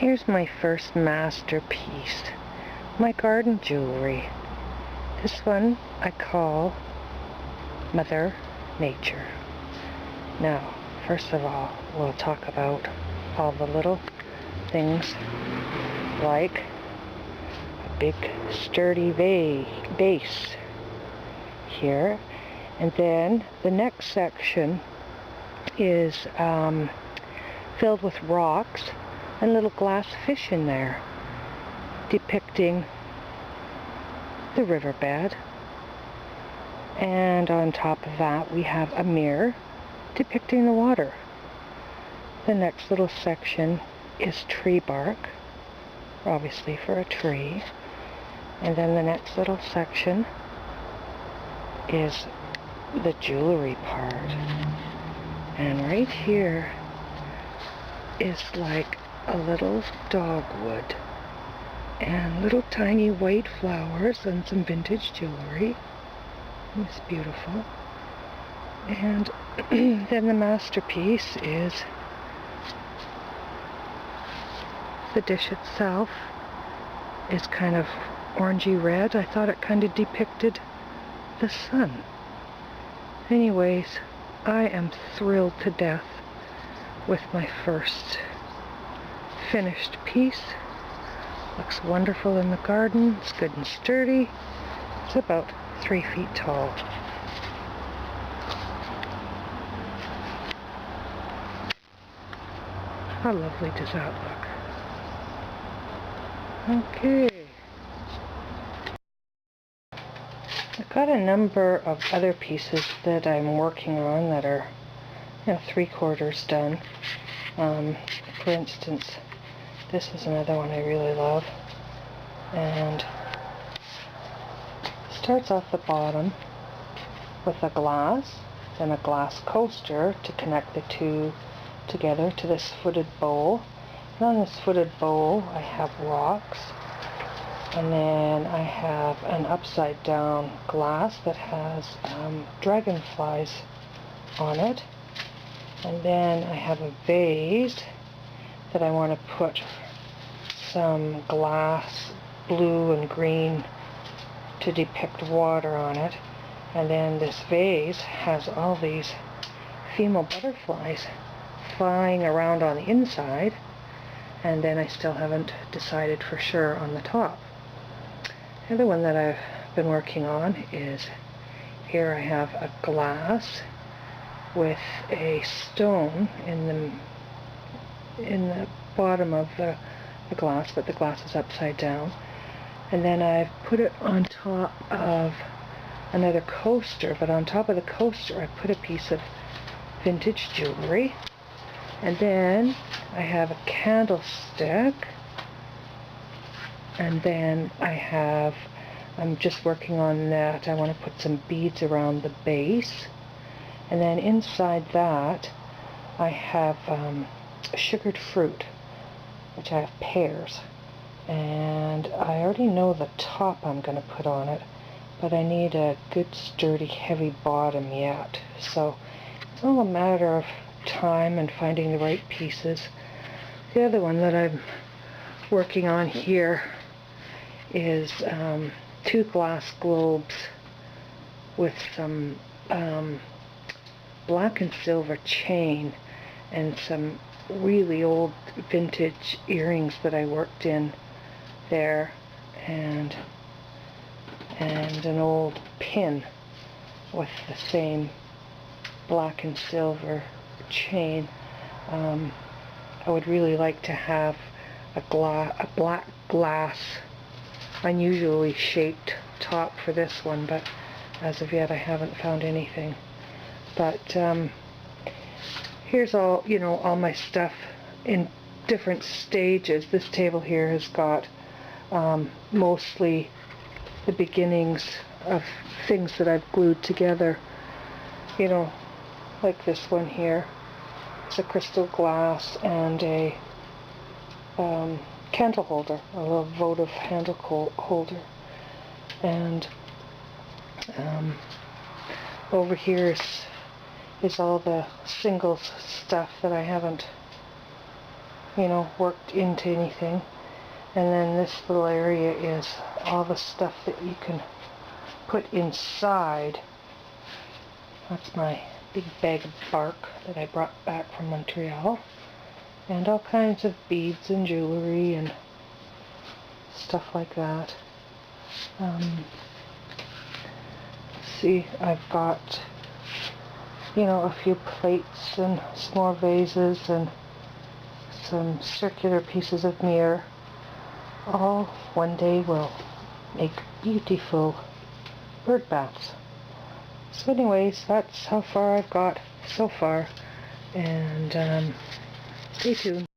Here's my first masterpiece, my garden jewelry. This one I call Mother Nature. Now, first of all, we'll talk about all the little things like a big sturdy base here, and then the next section is filled with rocks and little glass fish in there depicting the riverbed. And on top of that we have a mirror depicting the water. The next little section is tree bark, obviously for a tree. And then the next little section is the jewelry part. And right here is like a little dogwood and little tiny white flowers and some vintage jewelry. It's beautiful. And then the masterpiece is the dish itself is kind of orangey red. I thought it kind of depicted the sun. Anyways, I am thrilled to death with my first finished piece. Looks wonderful in the garden. It's good and sturdy. It's about 3 feet tall. How lovely does that look? Okay. I've got a number of other pieces that I'm working on that are, 3/4 done. For instance, this is another one I really love, and it starts off the bottom with a glass, then a glass coaster to connect the two together to this footed bowl. And on this footed bowl I have rocks, and then I have an upside down glass that has dragonflies on it, and then I have a vase that I want to put some glass blue and green to depict water on it, and then this vase has all these female butterflies flying around on the inside, and then I still haven't decided for sure on the top. The other one that I've been working on is, here I have a glass with a stone in the bottom of the glass, but the glass is upside down. And then I've put it on top of another coaster, but on top of the coaster I put a piece of vintage jewelry. And then I have a candlestick, and then I'm just working on that. I want to put some beads around the base, and then inside that I have sugared fruit, which I have pears, and I already know the top I'm going to put on it, but I need a good sturdy heavy bottom yet, so it's all a matter of time and finding the right pieces. The other one that I'm working on here is 2 glass globes with some black and silver chain and some really old vintage earrings that I worked in there, and an old pin with the same black and silver chain. I would really like to have a black glass, unusually shaped top for this one, but as of yet I haven't found anything. But here's all my stuff in different stages. This table here has got mostly the beginnings of things that I've glued together, like this one here. It's a crystal glass and a candle holder, a little votive candle holder. And over here is all the singles stuff that I haven't you know, worked into anything. And then this little area is all the stuff that you can put inside. That's my big bag of bark that I brought back from Montreal. And all kinds of beads and jewelry and stuff like that. See, I've got, you know, a few plates and some more vases and some circular pieces of mirror. All one day will make beautiful bird baths. So anyways, that's how far I've got so far, and stay tuned.